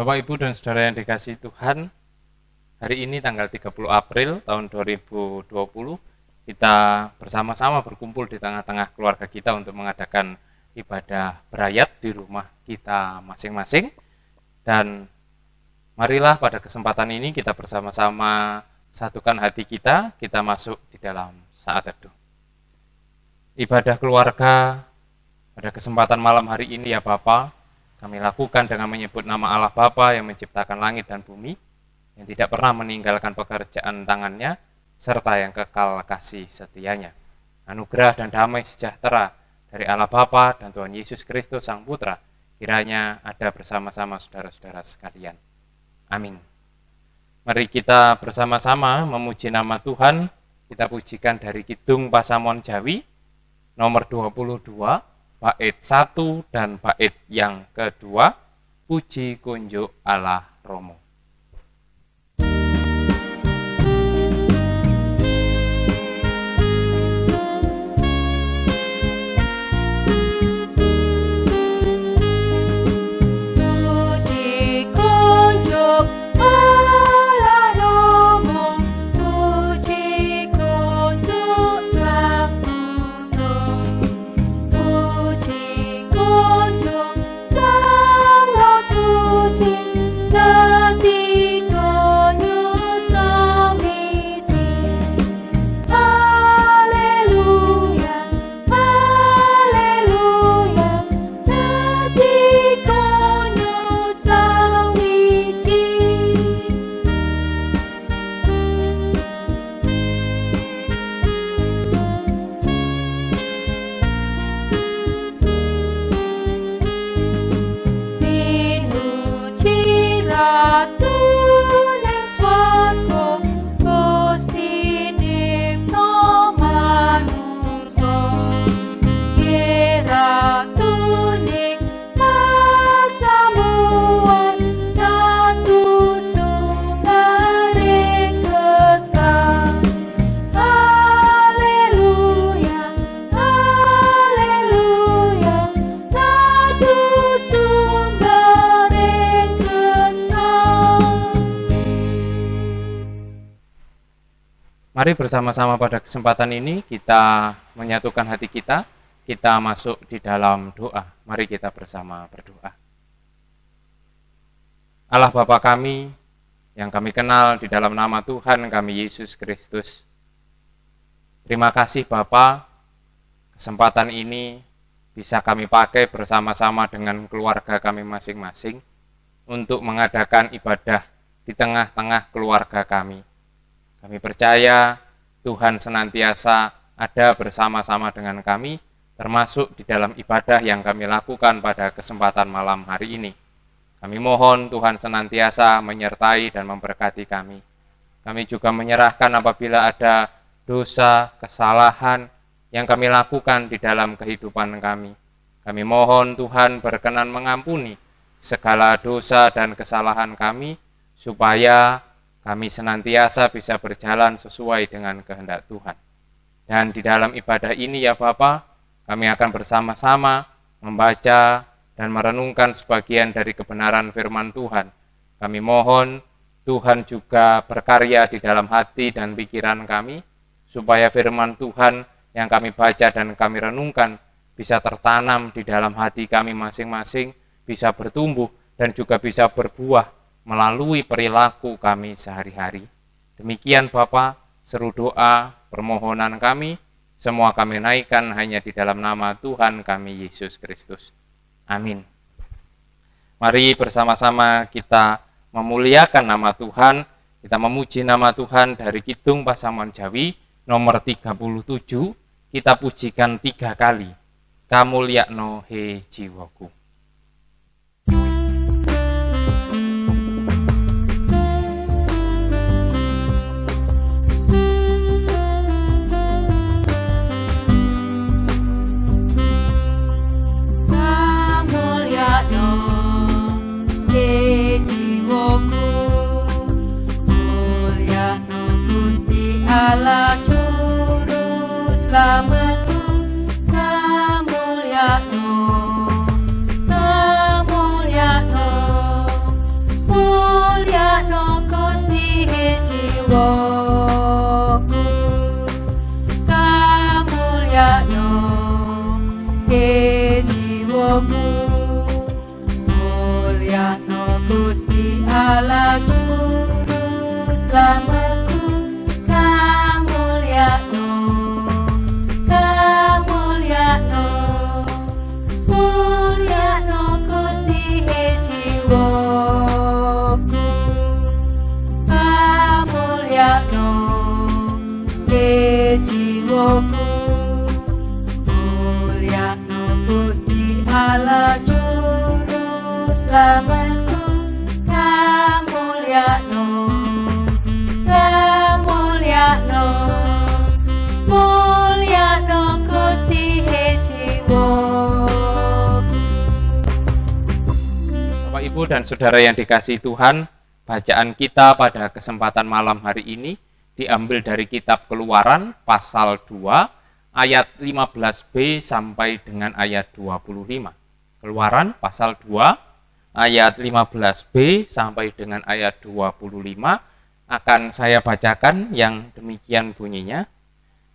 Bapak, Ibu, dan Saudara yang dikasihi Tuhan, hari ini tanggal 30 April tahun 2020, kita bersama-sama berkumpul di tengah-tengah keluarga kita untuk mengadakan ibadah berayat di rumah kita masing-masing. Dan marilah pada kesempatan ini kita bersama-sama satukan hati kita masuk di dalam saat teduh. Ibadah keluarga pada kesempatan malam hari ini ya Bapa, kami lakukan dengan menyebut nama Allah Bapa yang menciptakan langit dan bumi, yang tidak pernah meninggalkan pekerjaan tangannya, serta yang kekal kasih setianya. Anugerah dan damai sejahtera dari Allah Bapa dan Tuhan Yesus Kristus Sang Putra, kiranya ada bersama-sama saudara-saudara sekalian. Amin. Mari kita bersama-sama memuji nama Tuhan. Kita pujikan dari Kidung Pasamuan Jawi, nomor 22, bait 1 dan bait yang kedua, puji kunjuk Allah Romo. Mari bersama-sama pada kesempatan ini kita menyatukan hati kita masuk di dalam doa. Mari kita bersama berdoa. Allah Bapa kami, yang kami kenal di dalam nama Tuhan kami Yesus Kristus. Terima kasih Bapa, kesempatan ini bisa kami pakai bersama-sama dengan keluarga kami masing-masing untuk mengadakan ibadah di tengah-tengah keluarga kami. Kami percaya Tuhan senantiasa ada bersama-sama dengan kami, termasuk di dalam ibadah yang kami lakukan pada kesempatan malam hari ini. Kami mohon Tuhan senantiasa menyertai dan memberkati kami. Kami juga menyerahkan apabila ada dosa, kesalahan yang kami lakukan di dalam kehidupan kami. Kami mohon Tuhan berkenan mengampuni segala dosa dan kesalahan kami, supaya kami senantiasa bisa berjalan sesuai dengan kehendak Tuhan. Dan di dalam ibadah ini ya Bapa, kami akan bersama-sama membaca dan merenungkan sebagian dari kebenaran firman Tuhan. Kami mohon Tuhan juga berkarya di dalam hati dan pikiran kami, supaya firman Tuhan yang kami baca dan kami renungkan bisa tertanam di dalam hati kami masing-masing, bisa bertumbuh dan juga bisa berbuah melalui perilaku kami sehari-hari. Demikian Bapa, seru doa, permohonan kami, semua kami naikkan hanya di dalam nama Tuhan kami Yesus Kristus. Amin. Mari bersama-sama kita memuliakan nama Tuhan, kita memuji nama Tuhan dari Kidung Pasamuan Jawi, nomor 37, kita pujikan 3 kali. Kamulyakno he jiwaku. Allah Juru Slametku, kamulyakno jiwaku. Mulyakno Gusti Allah Juru Slametku, kamulyakno, kamulyakno, mulyakno Gusti jiwaku. Kamulyakno jiwaku. Mulyakno Gusti Allah Juru Slametku, kamulyakno, kamulyakno, mulyakno Gusti jiwaku. Bapak, Ibu, dan Saudara yang dikasihi Tuhan, bacaan kita pada kesempatan malam hari ini diambil dari kitab Keluaran pasal 2 ayat 15b sampai dengan ayat 25. Keluaran pasal 2 ayat 15b sampai dengan ayat 25 akan saya bacakan yang demikian bunyinya.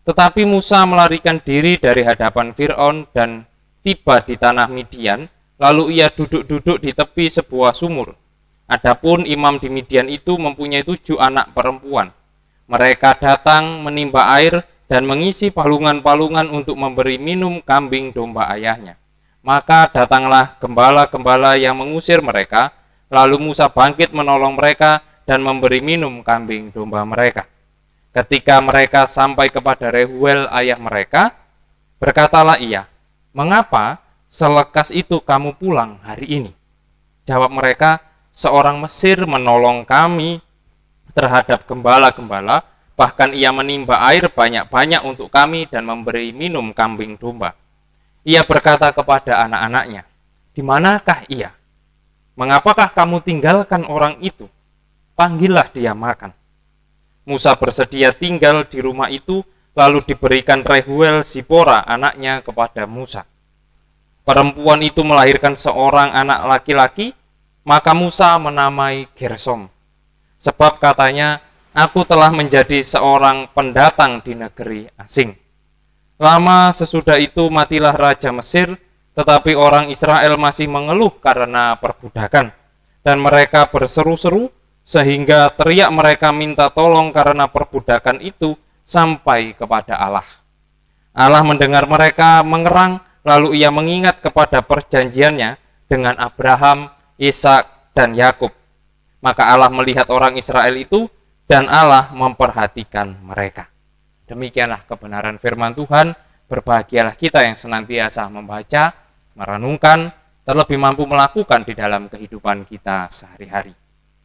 Tetapi Musa melarikan diri dari hadapan Fir'aun dan tiba di tanah Midian, lalu ia duduk-duduk di tepi sebuah sumur. Adapun imam di Midian itu mempunyai 7 anak perempuan. Mereka datang menimba air dan mengisi palungan-palungan untuk memberi minum kambing domba ayahnya. Maka datanglah gembala-gembala yang mengusir mereka, lalu Musa bangkit menolong mereka dan memberi minum kambing domba mereka. Ketika mereka sampai kepada Reuel ayah mereka, berkatalah ia, "Mengapa selekas itu kamu pulang hari ini?" Jawab mereka, "Seorang Mesir menolong kami terhadap gembala-gembala, bahkan ia menimba air banyak-banyak untuk kami dan memberi minum kambing domba." Ia berkata kepada anak-anaknya, "Di manakah ia? Mengapakah kamu tinggalkan orang itu? Panggillah dia makan." Musa bersedia tinggal di rumah itu, lalu diberikan Reuel Zipora anaknya kepada Musa. Perempuan itu melahirkan seorang anak laki-laki, maka Musa menamai Gersom. Sebab katanya, "Aku telah menjadi seorang pendatang di negeri asing." Lama sesudah itu matilah Raja Mesir, tetapi orang Israel masih mengeluh karena perbudakan. Dan mereka berseru-seru, sehingga teriak mereka minta tolong karena perbudakan itu sampai kepada Allah. Allah mendengar mereka mengerang, lalu ia mengingat kepada perjanjiannya dengan Abraham, Ishak, dan Yakub. Maka Allah melihat orang Israel itu, dan Allah memperhatikan mereka. Demikianlah kebenaran firman Tuhan. Berbahagialah kita yang senantiasa membaca, merenungkan, terlebih mampu melakukan di dalam kehidupan kita sehari-hari.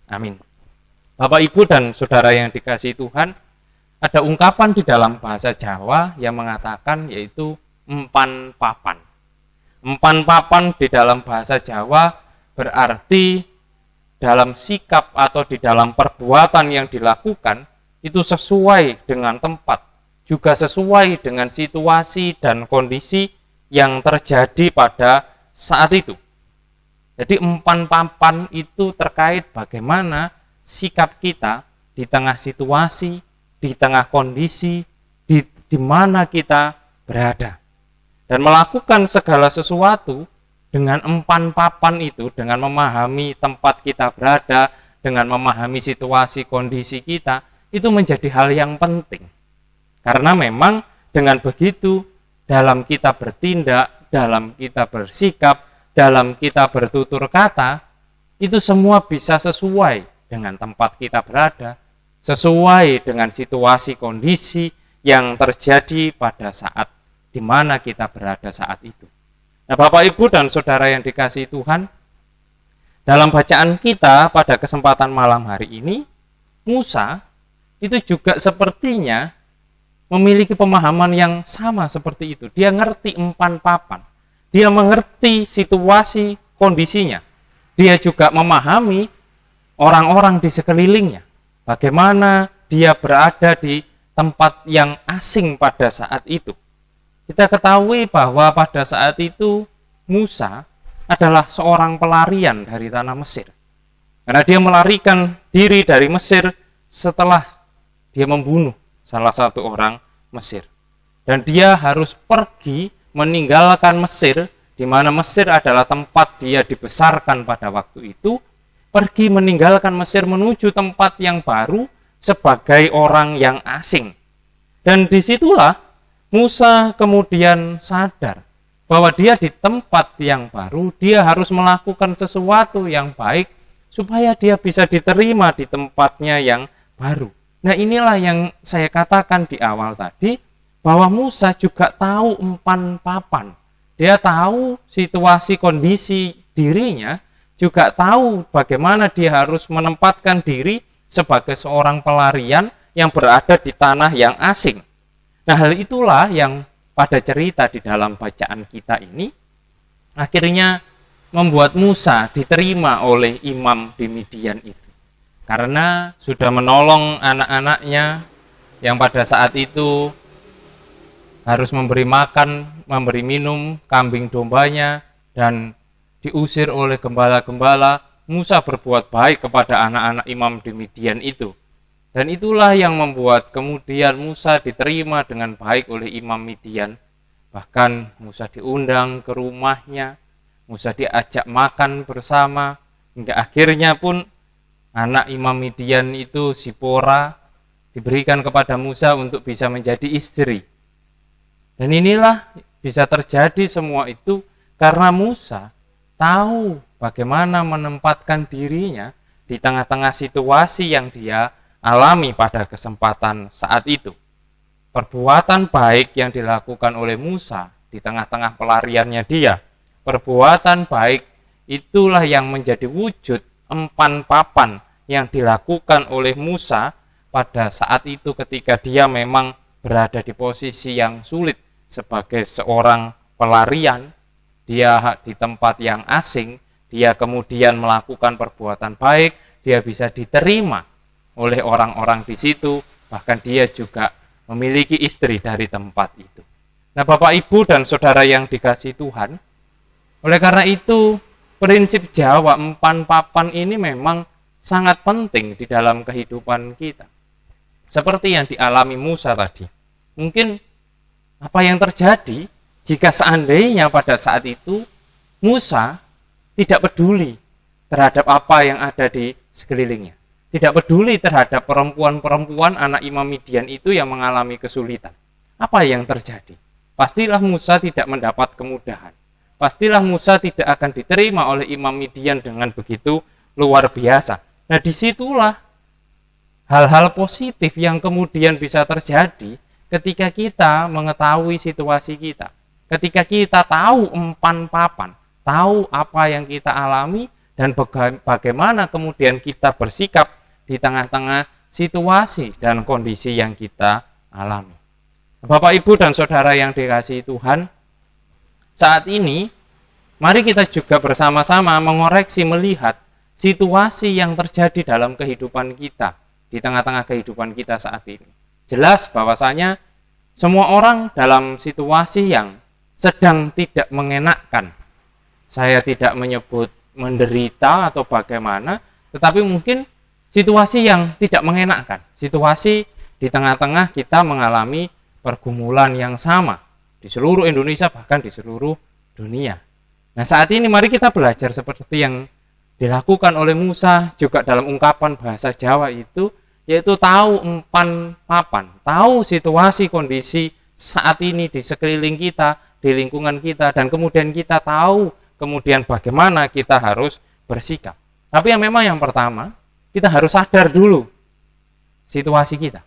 Amin. Bapak, Ibu, dan Saudara yang dikasihi Tuhan, ada ungkapan di dalam bahasa Jawa yang mengatakan yaitu empan papan. Empan papan di dalam bahasa Jawa berarti dalam sikap atau di dalam perbuatan yang dilakukan itu sesuai dengan tempat, juga sesuai dengan situasi dan kondisi yang terjadi pada saat itu. Jadi empan papan itu terkait bagaimana sikap kita di tengah situasi, di tengah kondisi, di mana kita berada. Dan melakukan segala sesuatu dengan empan papan itu, dengan memahami tempat kita berada, dengan memahami situasi kondisi kita, itu menjadi hal yang penting. Karena memang dengan begitu, dalam kita bertindak, dalam kita bersikap, dalam kita bertutur kata, itu semua bisa sesuai dengan tempat kita berada, sesuai dengan situasi kondisi yang terjadi pada saat di mana kita berada saat itu. Nah, Bapak, Ibu, dan Saudara yang dikasihi Tuhan, dalam bacaan kita pada kesempatan malam hari ini, Musa itu juga sepertinya memiliki pemahaman yang sama seperti itu. Dia ngerti empan papan. Dia mengerti situasi kondisinya. Dia juga memahami orang-orang di sekelilingnya. Bagaimana dia berada di tempat yang asing pada saat itu. Kita ketahui bahwa pada saat itu Musa adalah seorang pelarian dari tanah Mesir. Karena dia melarikan diri dari Mesir setelah dia membunuh salah satu orang Mesir. Dan dia harus pergi meninggalkan Mesir, di mana Mesir adalah tempat dia dibesarkan pada waktu itu, pergi meninggalkan Mesir menuju tempat yang baru sebagai orang yang asing. Dan disitulah Musa kemudian sadar bahwa dia di tempat yang baru, dia harus melakukan sesuatu yang baik supaya dia bisa diterima di tempatnya yang baru. Nah, inilah yang saya katakan di awal tadi, bahwa Musa juga tahu umpan papan. Dia tahu situasi kondisi dirinya, juga tahu bagaimana dia harus menempatkan diri sebagai seorang pelarian yang berada di tanah yang asing. Nah, hal itulah yang pada cerita di dalam bacaan kita ini akhirnya membuat Musa diterima oleh imam di Midian itu. Karena sudah menolong anak-anaknya yang pada saat itu harus memberi makan, memberi minum kambing dombanya, dan diusir oleh gembala-gembala. Musa berbuat baik kepada anak-anak imam di Midian itu. Dan itulah yang membuat kemudian Musa diterima dengan baik oleh imam Midian. Bahkan Musa diundang ke rumahnya, Musa diajak makan bersama, hingga akhirnya pun anak imam Midian itu, Zipora, diberikan kepada Musa untuk bisa menjadi istri. Dan inilah bisa terjadi semua itu karena Musa tahu bagaimana menempatkan dirinya di tengah-tengah situasi yang dia alami pada kesempatan saat itu. Perbuatan baik yang dilakukan oleh Musa di tengah-tengah pelariannya dia, perbuatan baik itulah yang menjadi wujud empan papan yang dilakukan oleh Musa pada saat itu ketika dia memang berada di posisi yang sulit sebagai seorang pelarian. Dia di tempat yang asing, dia kemudian melakukan perbuatan baik, dia bisa diterima oleh orang-orang di situ, bahkan dia juga memiliki istri dari tempat itu. Nah, Bapak, Ibu, dan saudara yang dikasihi Tuhan, oleh karena itu prinsip Jawa empan papan ini memang sangat penting di dalam kehidupan kita. Seperti yang dialami Musa tadi. Mungkin apa yang terjadi jika seandainya pada saat itu Musa tidak peduli terhadap apa yang ada di sekelilingnya. Tidak peduli terhadap perempuan-perempuan anak imam Midian itu yang mengalami kesulitan. Apa yang terjadi? Pastilah Musa tidak mendapat kemudahan. Pastilah Musa tidak akan diterima oleh imam Midian dengan begitu luar biasa. Nah, disitulah hal-hal positif yang kemudian bisa terjadi ketika kita mengetahui situasi kita. Ketika kita tahu empan papan, tahu apa yang kita alami, dan bagaimana kemudian kita bersikap di tengah-tengah situasi dan kondisi yang kita alami. Bapak, Ibu, dan saudara yang dikasihi Tuhan, saat ini mari kita juga bersama-sama mengoreksi melihat situasi yang terjadi dalam kehidupan kita, di tengah-tengah kehidupan kita saat ini. Jelas bahwasanya semua orang dalam situasi yang sedang tidak mengenakkan. Saya tidak menyebut menderita atau bagaimana, tetapi mungkin situasi yang tidak mengenakkan. Situasi di tengah-tengah kita mengalami pergumulan yang sama di seluruh Indonesia, bahkan di seluruh dunia. Nah, saat ini mari kita belajar seperti yang dilakukan oleh Musa juga dalam ungkapan bahasa Jawa itu, yaitu tahu empan papan, tahu situasi kondisi saat ini di sekeliling kita, di lingkungan kita, dan kemudian kita tahu kemudian bagaimana kita harus bersikap. Tapi yang memang yang pertama, kita harus sadar dulu situasi kita.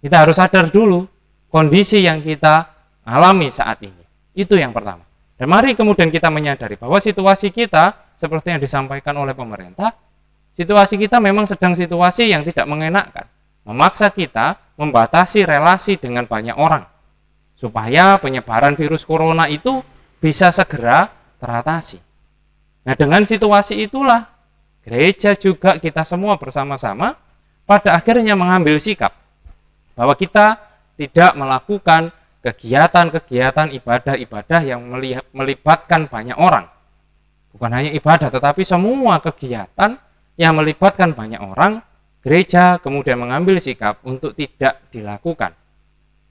Kita harus sadar dulu kondisi yang kita alami saat ini. Itu yang pertama. Dan mari kemudian kita menyadari bahwa situasi kita, seperti yang disampaikan oleh pemerintah, situasi kita memang sedang situasi yang tidak mengenakkan. Memaksa kita membatasi relasi dengan banyak orang, supaya penyebaran virus corona itu bisa segera teratasi. Nah, dengan situasi itulah, gereja juga kita semua bersama-sama pada akhirnya mengambil sikap bahwa kita tidak melakukan kegiatan-kegiatan ibadah-ibadah yang melibatkan banyak orang. Bukan hanya ibadah, tetapi semua kegiatan yang melibatkan banyak orang, gereja kemudian mengambil sikap untuk tidak dilakukan.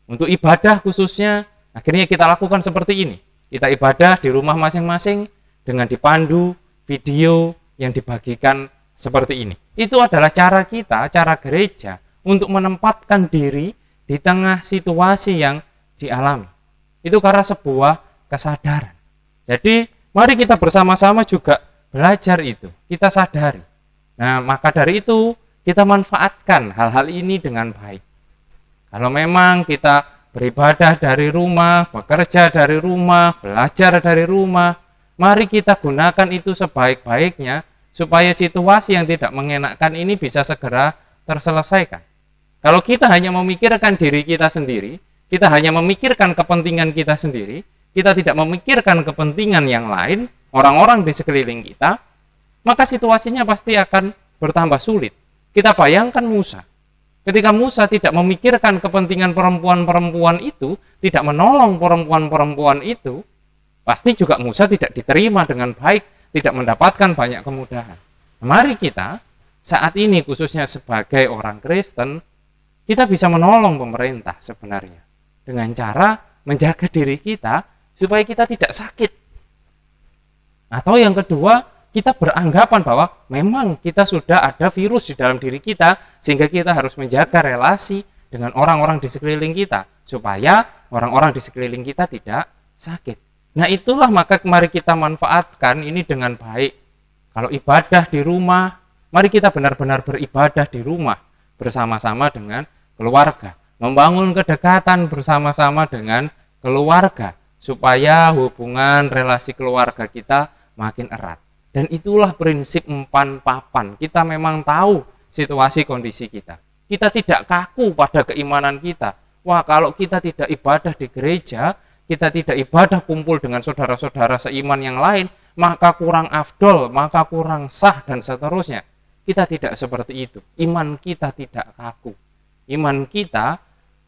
Untuk ibadah khususnya, akhirnya kita lakukan seperti ini. Kita ibadah di rumah masing-masing dengan dipandu video yang dibagikan seperti ini. Itu adalah cara kita, cara gereja untuk menempatkan diri di tengah situasi yang dialami. Itu karena sebuah kesadaran. Jadi mari kita bersama-sama juga belajar itu, kita sadari. Nah, maka dari itu kita manfaatkan hal-hal ini dengan baik. Kalau memang kita beribadah dari rumah, bekerja dari rumah, belajar dari rumah, mari kita gunakan itu sebaik-baiknya supaya situasi yang tidak mengenakkan ini bisa segera terselesaikan. Kalau kita hanya memikirkan diri kita sendiri, kita hanya memikirkan kepentingan kita sendiri, kita tidak memikirkan kepentingan yang lain, orang-orang di sekeliling kita, maka situasinya pasti akan bertambah sulit. Kita bayangkan Musa. Ketika Musa tidak memikirkan kepentingan perempuan-perempuan itu, tidak menolong perempuan-perempuan itu, pasti juga Musa tidak diterima dengan baik, tidak mendapatkan banyak kemudahan. Mari kita, saat ini khususnya sebagai orang Kristen, kita bisa menolong pemerintah sebenarnya. Dengan cara menjaga diri kita, supaya kita tidak sakit. Atau yang kedua, kita beranggapan bahwa memang kita sudah ada virus di dalam diri kita, sehingga kita harus menjaga relasi dengan orang-orang di sekeliling kita, supaya orang-orang di sekeliling kita tidak sakit. Nah itulah maka mari kita manfaatkan ini dengan baik. Kalau ibadah di rumah, mari kita benar-benar beribadah di rumah, bersama-sama dengan keluarga. Membangun kedekatan bersama-sama dengan keluarga, supaya hubungan relasi keluarga kita makin erat. Dan itulah prinsip empan papan. Kita memang tahu situasi kondisi kita. Kita tidak kaku pada keimanan kita. Wah, kalau kita tidak ibadah di gereja, kita tidak ibadah kumpul dengan saudara-saudara seiman yang lain, maka kurang afdol, maka kurang sah, dan seterusnya. Kita tidak seperti itu. Iman kita tidak kaku. Iman kita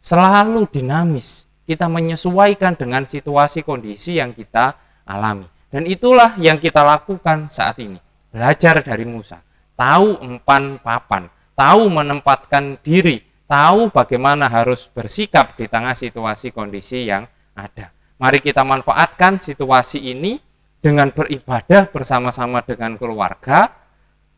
selalu dinamis. Kita menyesuaikan dengan situasi kondisi yang kita alami. Dan itulah yang kita lakukan saat ini. Belajar dari Musa. Tahu empan papan. Tahu menempatkan diri. Tahu bagaimana harus bersikap di tengah situasi kondisi yang ada. Mari kita manfaatkan situasi ini dengan beribadah bersama-sama dengan keluarga.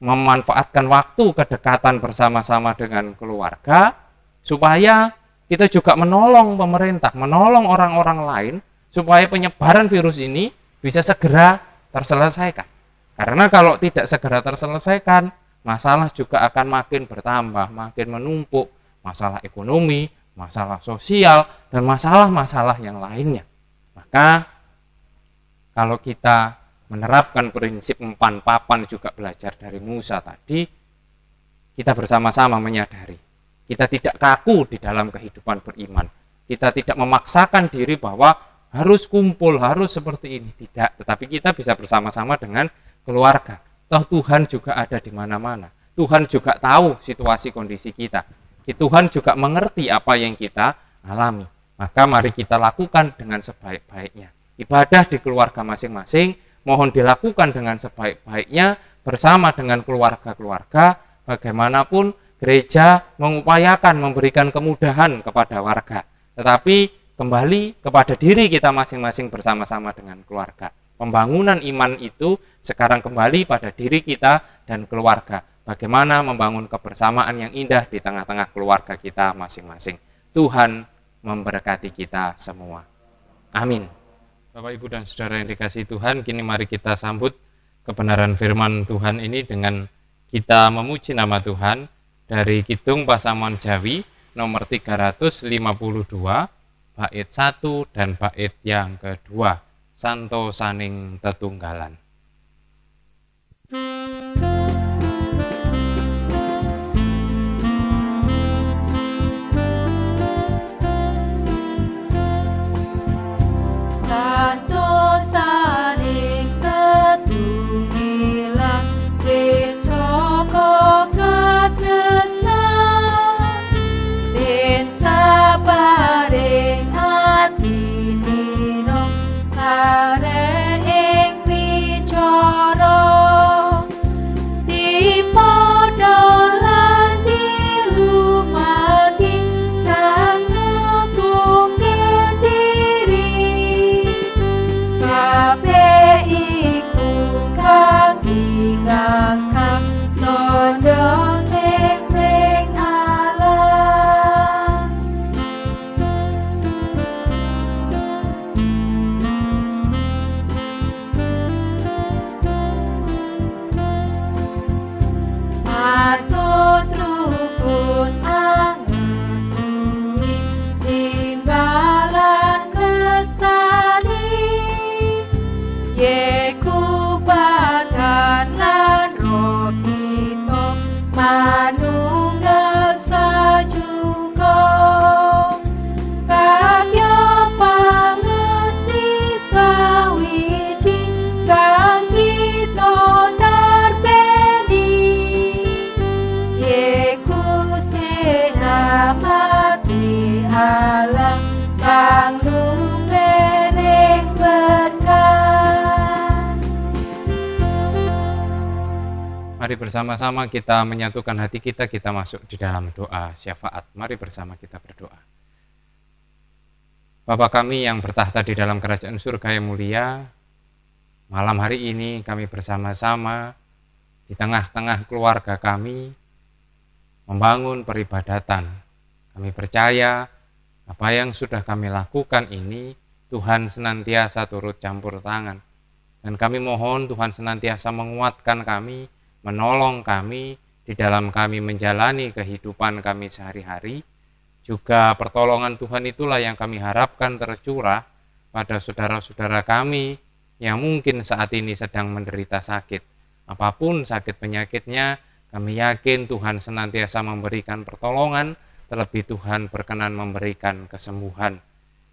Memanfaatkan waktu kedekatan bersama-sama dengan keluarga. Supaya kita juga menolong pemerintah, menolong orang-orang lain. Supaya penyebaran virus ini bisa segera terselesaikan. Karena kalau tidak segera terselesaikan, masalah juga akan makin bertambah, makin menumpuk. Masalah ekonomi, masalah sosial, dan masalah-masalah yang lainnya. Maka, kalau kita menerapkan prinsip empan papan juga belajar dari Musa tadi, kita bersama-sama menyadari. Kita tidak kaku di dalam kehidupan beriman. Kita tidak memaksakan diri bahwa harus kumpul, harus seperti ini. Tidak, tetapi kita bisa bersama-sama dengan keluarga. Toh Tuhan juga ada di mana-mana. Tuhan juga tahu situasi kondisi kita. Tuhan juga mengerti apa yang kita alami. Maka mari kita lakukan dengan sebaik-baiknya. Ibadah di keluarga masing-masing, mohon dilakukan dengan sebaik-baiknya bersama dengan keluarga-keluarga. Bagaimanapun gereja mengupayakan memberikan kemudahan kepada warga. Tetapi kembali kepada diri kita masing-masing bersama-sama dengan keluarga. Pembangunan iman itu sekarang kembali pada diri kita dan keluarga. Bagaimana membangun kebersamaan yang indah di tengah-tengah keluarga kita masing-masing. Tuhan memberkati kita semua. Amin. Bapak, Ibu, dan Saudara yang dikasihi Tuhan, kini mari kita sambut kebenaran firman Tuhan ini dengan kita memuji nama Tuhan dari Kidung Pasamuan Jawi nomor 352, bait 1 dan bait yang kedua, Santo Saning Tetunggalan. Santo saning tetunggilan dicoko katresnan den sabaring ati niro sare ing wicara kubatan lan roh kita manunggal sajuga kaya pangesti sawiji kang kita narbeni yeku senamati Allah kang lumereng berkat. Mari bersama-sama kita menyatukan hati kita masuk di dalam doa syafaat. Mari bersama kita berdoa. Bapa kami yang bertahta di dalam kerajaan surga yang mulia, malam hari ini kami bersama-sama di tengah-tengah keluarga kami membangun peribadatan. Kami percaya apa yang sudah kami lakukan ini Tuhan senantiasa turut campur tangan. Dan kami mohon Tuhan senantiasa menguatkan kami, menolong kami di dalam kami menjalani kehidupan kami sehari-hari. Juga pertolongan Tuhan itulah yang kami harapkan tercurah pada saudara-saudara kami yang mungkin saat ini sedang menderita sakit. Apapun sakit penyakitnya, kami yakin Tuhan senantiasa memberikan pertolongan, terlebih Tuhan berkenan memberikan kesembuhan.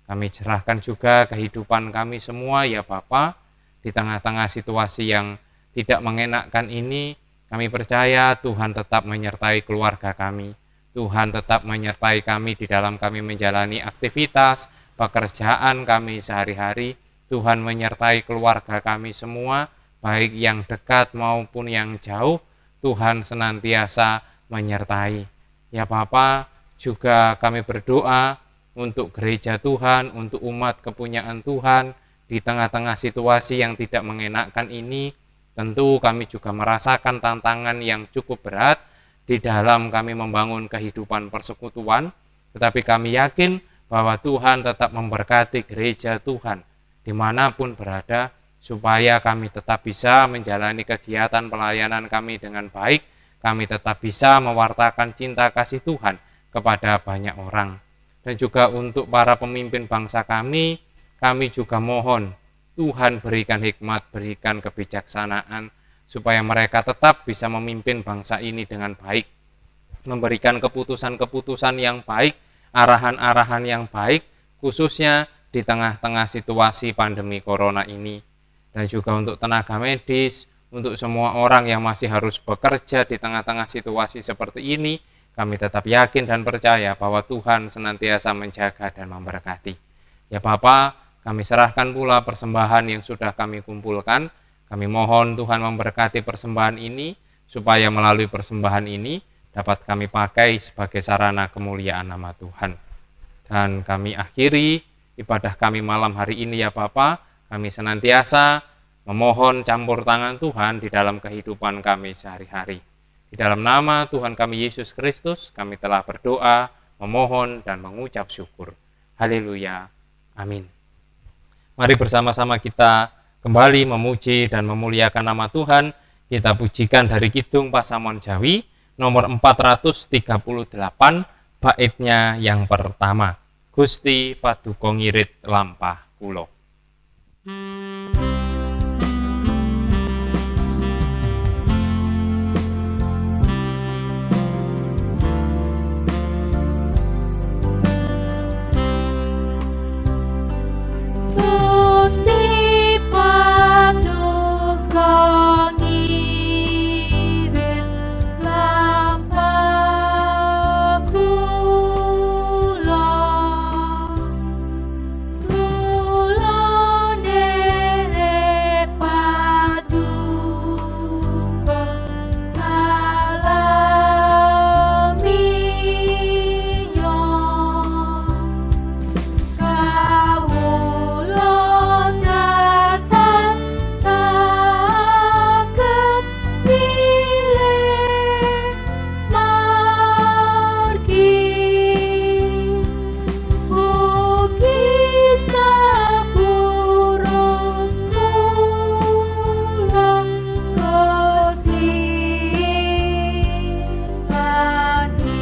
Kami serahkan juga kehidupan kami semua ya Bapa, di tengah-tengah situasi yang tidak mengenakkan ini, kami percaya Tuhan tetap menyertai keluarga kami. Tuhan tetap menyertai kami di dalam kami menjalani aktivitas, pekerjaan kami sehari-hari. Tuhan menyertai keluarga kami semua, baik yang dekat maupun yang jauh. Tuhan senantiasa menyertai. Ya Bapa, juga kami berdoa untuk gereja Tuhan, untuk umat kepunyaan Tuhan, di tengah-tengah situasi yang tidak mengenakkan ini. Tentu kami juga merasakan tantangan yang cukup berat di dalam kami membangun kehidupan persekutuan, tetapi kami yakin bahwa Tuhan tetap memberkati gereja Tuhan dimanapun berada, supaya kami tetap bisa menjalani kegiatan pelayanan kami dengan baik, kami tetap bisa mewartakan cinta kasih Tuhan kepada banyak orang. Dan juga untuk para pemimpin bangsa kami juga mohon Tuhan berikan hikmat, berikan kebijaksanaan, supaya mereka tetap bisa memimpin bangsa ini dengan baik, memberikan keputusan-keputusan yang baik, arahan-arahan yang baik, khususnya di tengah-tengah situasi pandemi corona ini. Dan juga untuk tenaga medis, untuk semua orang yang masih harus bekerja di tengah-tengah situasi seperti ini, kami tetap yakin dan percaya bahwa Tuhan senantiasa menjaga dan memberkati. Ya Bapa, kami serahkan pula persembahan yang sudah kami kumpulkan. Kami mohon Tuhan memberkati persembahan ini, supaya melalui persembahan ini dapat kami pakai sebagai sarana kemuliaan nama Tuhan. Dan kami akhiri ibadah kami malam hari ini ya Bapa. Kami senantiasa memohon campur tangan Tuhan di dalam kehidupan kami sehari-hari. Di dalam nama Tuhan kami Yesus Kristus, kami telah berdoa, memohon, dan mengucap syukur. Haleluya. Amin. Mari bersama-sama kita kembali memuji dan memuliakan nama Tuhan. Kita pujikan dari Kidung Pasamuan Jawi nomor 438, baitnya yang pertama. Gusti paduka ngirit lampah kula. Gusti paduka ngirit lampah kula, kula nderek paduka salamiyo kawula datang saged pilih margi mugi sapurun kula Gusti lani.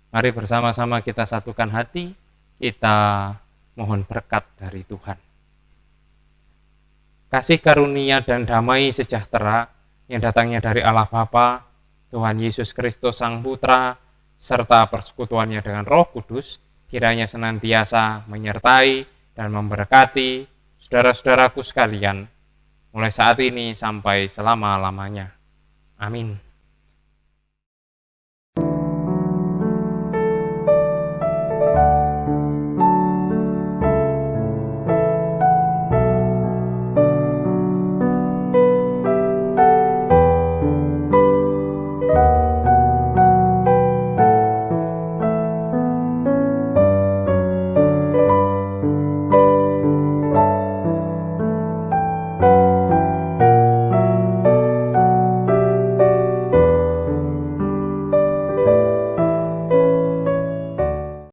Mari bersama-sama kita satukan hati, kita mohon berkat dari Tuhan. Kasih karunia dan damai sejahtera yang datangnya dari Allah Bapa, Tuhan Yesus Kristus Sang Putra, serta persekutuannya dengan Roh Kudus, kiranya senantiasa menyertai dan memberkati saudara-saudaraku sekalian, mulai saat ini sampai selama-lamanya. Amin.